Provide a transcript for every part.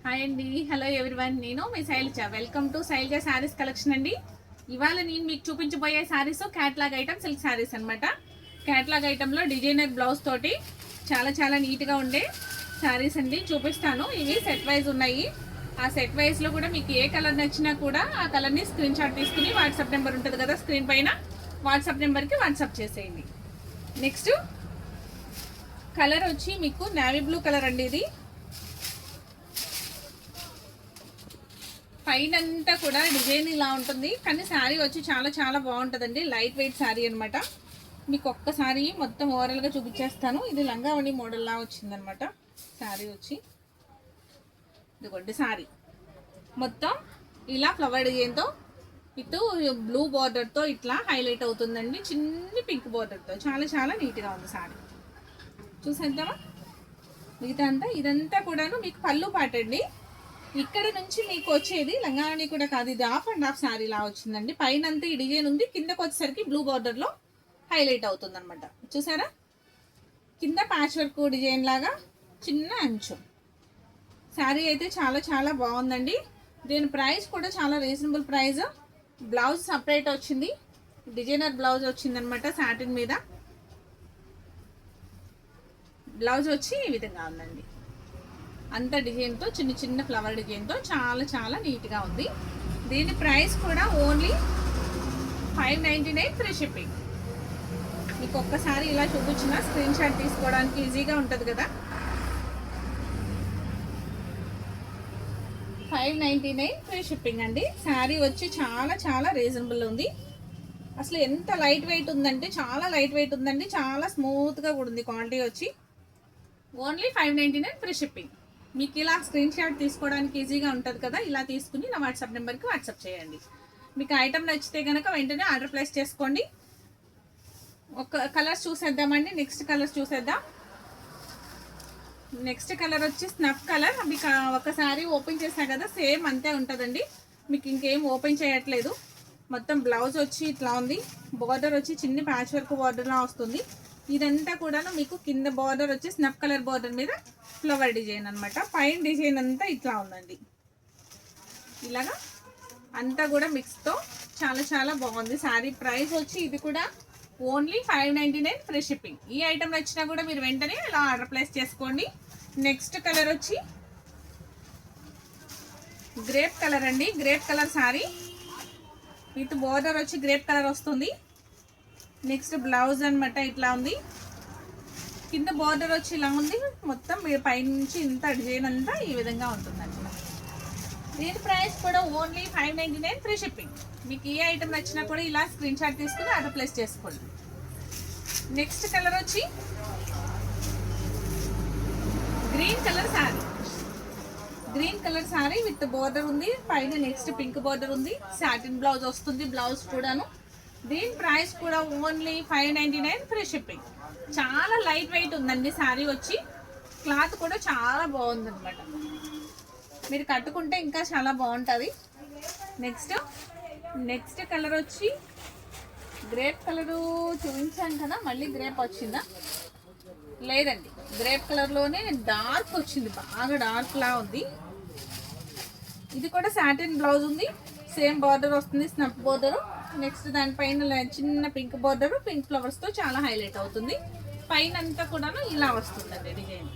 Hi అండి, hello everyone. నేను మీ Shailaja. Welcome to Shailaja sarees collection అండి. ఇవాళ నేను మీకు చూపించబోయే sarees catalogue item silk sarees అనమాట. క్యాట్లాగ్ ఐటెంలో డిజైనర్ బ్లౌజ్ తోటి చాలా నీట్గా ఉండే శారీస్ అండి చూపిస్తాను. ఇవి సెట్ వైజ్ ఉన్నాయి. ఆ సెట్ వైజ్లో కూడా మీకు ఏ కలర్ నచ్చినా కూడా ఆ కలర్ని స్క్రీన్ షాట్ తీసుకుని వాట్సాప్ నెంబర్ ఉంటుంది కదా స్క్రీన్ పైన, వాట్సాప్ నెంబర్కి వాట్సాప్ చేసేయండి. నెక్స్ట్ కలర్ వచ్చి మీకు నేవీ బ్లూ కలర్ అండి. ఇది పైన అంతా కూడా డిజైన్ ఇలా ఉంటుంది, కానీ శారీ వచ్చి చాలా బాగుంటుందండి. లైట్ వెయిట్ శారీ అనమాట. మీకు ఒక్కసారి మొత్తం ఓవరాల్గా చూపించేస్తాను. ఇది లంగావణి మోడల్లా వచ్చిందనమాట. శారీ వచ్చి ఇదిగోండి. శారీ మొత్తం ఇలా ఫ్లవర్ డిజైన్తో ఇటు బ్లూ బార్డర్తో ఇట్లా హైలైట్ అవుతుందండి. చిన్ని పింక్ బార్డర్తో చాలా నీట్గా ఉంది శారీ. చూసేద్దామా? మిగతా అంతా ఇదంతా కూడాను మీకు పళ్ళు పాటండి. ఇక్కడ నుంచి మీకు వచ్చేది లంగావణి కూడా కాదు, ఇది హాఫ్ అండ్ హాఫ్ శారీ లా వచ్చిందండి. పైన అంతా ఈ డిజైన్ ఉంది, కిందకు వచ్చేసరికి బ్లూ బార్డర్ లో హైలైట్ అవుతుంది అనమాట. చూసారా? కింద ప్యాచ్ వర్క్ డిజైన్ లాగా చిన్న అంచు. శారీ అయితే చాలా బాగుందండి. దీని ప్రైస్ కూడా చాలా రీజనబుల్ ప్రైస్. బ్లౌజ్ సపరేట్ వచ్చింది, డిజైనర్ బ్లౌజ్ వచ్చిందనమాట. సాటిన్ మీద బ్లౌజ్ వచ్చి ఈ విధంగా ఉందండి. అంత డిజైన్తో చిన్న ఫ్లవర్ డిజైన్తో చాలా నీట్గా ఉంది. దీని ప్రైస్ కూడా ఓన్లీ 599 ఫ్రీ షిప్పింగ్. మీకు ఒక్కసారి ఇలా చూపించిన స్క్రీన్ షాట్ తీసుకోవడానికి ఈజీగా ఉంటుంది కదా. 599 ఫ్రీ షిప్పింగ్ అండి. శారీ వచ్చి చాలా రీజనబుల్ ఉంది. అసలు ఎంత లైట్ వెయిట్ ఉందంటే చాలా లైట్ వెయిట్ ఉందండి. చాలా స్మూత్గా కూడా ఉంది. క్వాలిటీ వచ్చి ఓన్లీ 599 ఫ్రీ షిప్పింగ్. మీకు ఇలా స్క్రీన్ షాట్ తీసుకోవడానికి ఈజీగా ఉంటుంది కదా. ఇలా తీసుకుని నా వాట్సాప్ నెంబర్కి వాట్సాప్ చేయండి. మీకు ఐటమ్ నచ్చితే కనుక వెంటనే ఆర్డర్ ప్లేస్ చేసుకోండి. ఒక కలర్స్ చూసేద్దామండి. నెక్స్ట్ కలర్స్ చూసేద్దాం. నెక్స్ట్ కలర్ వచ్చి స్నఫ్ కలర్. మీకు ఒకసారి ఓపెన్ చేసా కదా, సేమ్ అంతే ఉంటుందండి. మీకు ఇంకేం ఓపెన్ చేయట్లేదు. మొత్తం బ్లౌజ్ వచ్చి ఇట్లా ఉంది. బార్డర్ వచ్చి చిన్న ప్యాచ్ వర్క్ బార్డర్లా వస్తుంది. ఇదంతా కూడా మీకు కింద బార్డర్ వచ్చి స్నఫ్ కలర్ బార్డర్ మీద ఫ్లవర్ డిజైన్ అనమాట. పైన డిజైన్ అంతా ఇట్లా ఉందండి. ఇలాగా అంతా కూడా మిక్స్తో చాలా బాగుంది. శారీ ప్రైస్ వచ్చి ఇది కూడా ఓన్లీ 599 ఫ్రీ షిప్పింగ్. ఈ ఐటమ్ నచ్చినా కూడా మీరు వెంటనే ఇలా ఆర్డర్ ప్లేస్ చేసుకోండి. నెక్స్ట్ కలర్ వచ్చి గ్రేప్ కలర్ అండి. Grape colour sari with border వచ్చి గ్రేప్ కలర్ వస్తుంది. నెక్స్ట్ బ్లౌజ్ అనమాట ఇట్లా ఉంది. కింద బార్డర్ వచ్చి ఇలా ఉంది. మొత్తం పైనుంచి ఇంత డిజైన్ అంతా ఈ విధంగా ఉంటుందండి. దీని ప్రైస్ కూడా ఓన్లీ 599 ఫ్రీ షిప్పింగ్. మీకు ఏ ఐటమ్ నచ్చినా కూడా ఇలా స్క్రీన్ షాట్ తీసుకుని ఆర్డర్ ప్లేస్ చేసుకోండి. నెక్స్ట్ కలర్ వచ్చి green colour sari. Green colour sari with border ఉంది. పైన నెక్స్ట్ పింక్ బార్డర్ ఉంది. సాటిన్ బ్లౌజ్ వస్తుంది. బ్లౌజ్ కూడాను. దీని ప్రైస్ కూడా ఓన్లీ 599 ఫ్రీ షిప్పింగ్. చాలా లైట్ వెయిట్ ఉందండి శారీ వచ్చి. క్లాత్ కూడా చాలా బాగుందన్నమాట. మీరు కట్టుకుంటే ఇంకా చాలా బాగుంటుంది. నెక్స్ట్ కలర్ వచ్చి గ్రేప్ కలరు చూపించాను కదా, మళ్ళీ గ్రేప్ వచ్చిందా? లేదండి, గ్రేప్ కలర్లోనే డార్క్ వచ్చింది. బాగా డార్క్ లా ఉంది. ఇది కూడా సాటిన్ బ్లౌజ్ ఉంది. సేమ్ బార్డర్ వస్తుంది, స్నఫ్ బార్డర్. నెక్స్ట్ దానిపైన చిన్న పింక్ బార్డర్, పింక్ ఫ్లవర్స్తో చాలా హైలైట్ అవుతుంది. పైన అంతా కూడాను ఇలా వస్తుందండి డిజైన్.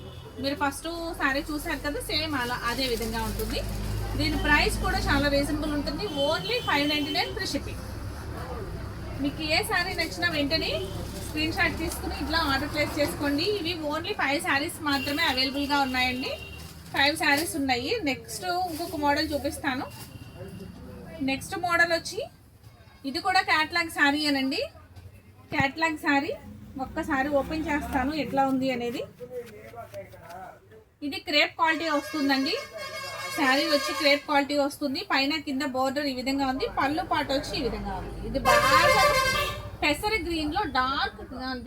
మీరు ఫస్ట్ శారీ చూసారు కదా, సేమ్ అలా అదే విధంగా ఉంటుంది. దీని ప్రైస్ కూడా చాలా రీజనబుల్ ఉంటుంది. Only 599 free shipping. మీకు ఏ శారీ నచ్చినా వెంటనే స్క్రీన్ షాట్ తీసుకుని ఇట్లా ఆర్డర్ ప్లేస్ చేసుకోండి. ఇవి ఓన్లీ 5 శారీస్ మాత్రమే అవైలబుల్గా ఉన్నాయండి. 5 శారీస్ ఉన్నాయి. నెక్స్ట్ ఇంకొక మోడల్ చూపిస్తాను. నెక్స్ట్ మోడల్ వచ్చి ఇది కూడా క్యాట్లాగ్ శారీ అనండి. క్యాట్లాగ్ శారీ ఒక్కసారి ఓపెన్ చేస్తాను ఎట్లా ఉంది అనేది. ఇది క్రేప్ క్వాలిటీ వస్తుందండి. శారీ వచ్చి క్రేప్ క్వాలిటీ వస్తుంది. పైన కింద బోర్డర్ ఈ విధంగా ఉంది. పళ్ళు పాట వచ్చి ఈ విధంగా ఉంది. ఇది బాగా పెసరి గ్రీన్ లో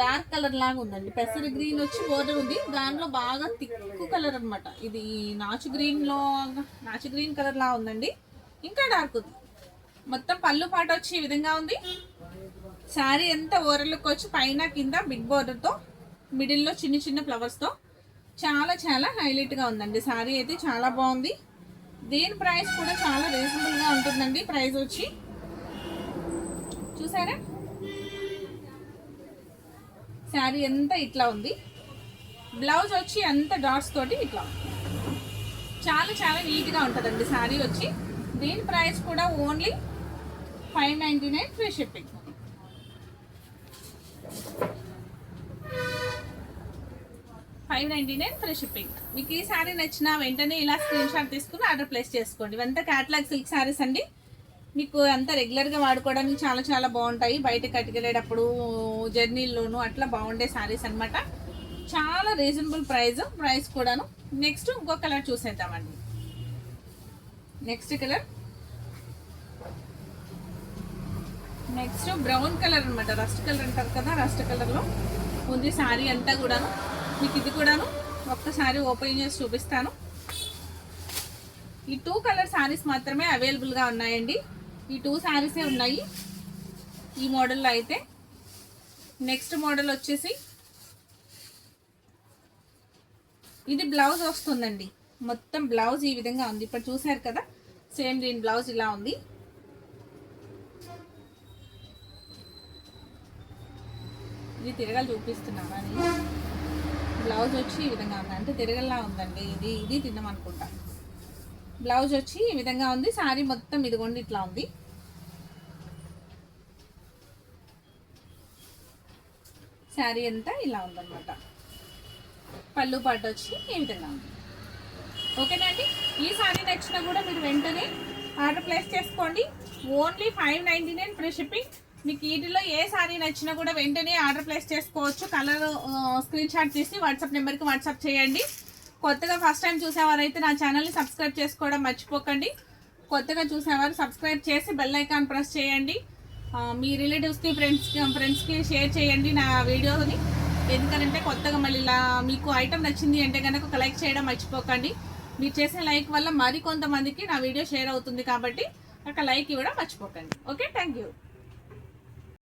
డార్క్ కలర్ లాగా ఉందండి. పెసరి గ్రీన్ వచ్చి బోర్డర్ ఉంది. దానిలో బాగా థిక్ కలర్ అనమాట. ఇది నాచు గ్రీన్ కలర్ లా ఉందండి. ఇంకా డార్క్ ఉంది. మొత్తం పళ్ళు పాట వచ్చి ఈ విధంగా ఉంది. శారీ అంతా ఓవరాల్ లుక్ వచ్చి పైన కింద బిగ్ బార్డర్తో, మిడిల్లో చిన్న ఫ్లవర్స్తో చాలా చాలా హైలైట్గా ఉందండి. శారీ అయితే చాలా బాగుంది. దీని ప్రైస్ కూడా చాలా రీజనబుల్గా ఉంటుందండి. ప్రైస్ వచ్చి చూసారా, శారీ ఎంత ఇట్లా ఉంది. బ్లౌజ్ వచ్చి అంత డాట్స్ తోటి ఇట్లా చాలా చాలా నీట్గా ఉంటుందండి శారీ వచ్చి. దీని ప్రైస్ కూడా only 599 free shipping. 599 free shipping. మీకు ఈ శారీ నచ్చినా వెంటనే ఇలా స్క్రీన్ షాట్ తీసుకుని ఆర్డర్ ప్లేస్ చేసుకోండి. ఇవంతా క్యాటలాగ్ సిల్క్ శారీస్ అండి. మీకు అంతా రెగ్యులర్గా వాడుకోవడానికి చాలా చాలా బాగుంటాయి. బయట కట్టుకెళ్ళేటప్పుడు జర్నీల్లోనూ అట్లా బాగుండే శారీస్ అనమాట. చాలా రీజనబుల్ ప్రైస్ కూడాను. నెక్స్ట్ ఇంకో కలర్ చూసేద్దామండి. నెక్స్ట్ బ్రౌన్ కలర్ అనమాట. రస్ట్ కలర్ అంటారు కదా, రస్ట్ కలర్లో ఉంది శారీ అంతా కూడాను. మీకు ఇది కూడాను ఒక్కసారి ఓపెన్ చేసి చూపిస్తాను. ఈ 2 కలర్ శారీస్ మాత్రమే అవైలబుల్గా ఉన్నాయండి. ఈ 2 శారీసే ఉన్నాయి ఈ మోడల్లో అయితే. నెక్స్ట్ మోడల్ వచ్చేసి ఇది బ్లౌజ్ వస్తుందండి. మొత్తం బ్లౌజ్ ఈ విధంగా ఉంది. ఇప్పుడు చూసారు కదా, సేమ్ దీని బ్లౌజ్ ఇలా ఉంది. ఇది తిరగలు చూపిస్తున్నాను అని. బ్లౌజ్ వచ్చి ఈ విధంగా ఉంది, అంటే తిరగల్లా ఉందండి. ఇది తిన్నామనుకుంటా. బ్లౌజ్ వచ్చి ఈ విధంగా ఉంది. శారీ మొత్తం ఇదిగోండి ఇట్లా ఉంది. శారీ అంతా ఇలా ఉందన్నమాట. పళ్ళు పాటు వచ్చి ఈ విధంగా ఉంది. ఓకేనండి, ఈ శారీ నచ్చినా కూడా మీరు వెంటనే ఆర్డర్ ప్లేస్ చేసుకోండి. Only 599 free shipping. మీకు వీటిలో ఏ శారీ నచ్చినా కూడా వెంటనే ఆర్డర్ ప్లేస్ చేసుకోవచ్చు. కలర్ స్క్రీన్ షాట్ తీసి వాట్సాప్ నెంబర్కి వాట్సాప్ చేయండి. కొత్తగా ఫస్ట్ టైం చూసేవారైతే నా ఛానల్ని సబ్స్క్రైబ్ చేసుకోవడం మర్చిపోకండి. కొత్తగా చూసేవారు సబ్స్క్రైబ్ చేసి బెల్ ఐకాన్ ప్రెస్ చేయండి. మీ రిలేటివ్స్కి ఫ్రెండ్స్కి షేర్ చేయండి నా వీడియోని. ఎందుకంటే కొత్తగా మళ్ళీ ఇలా మీకు ఐటమ్ నచ్చింది అంటే కనుక ఒక లైక్ చేయడం మర్చిపోకండి. మీరు చేసే లైక్ వల్ల మరి కొంతమందికి నా వీడియో షేర్ అవుతుంది కాబట్టి ఒక లైక్ ఇవ్వడం మర్చిపోకండి. Okay, thank you.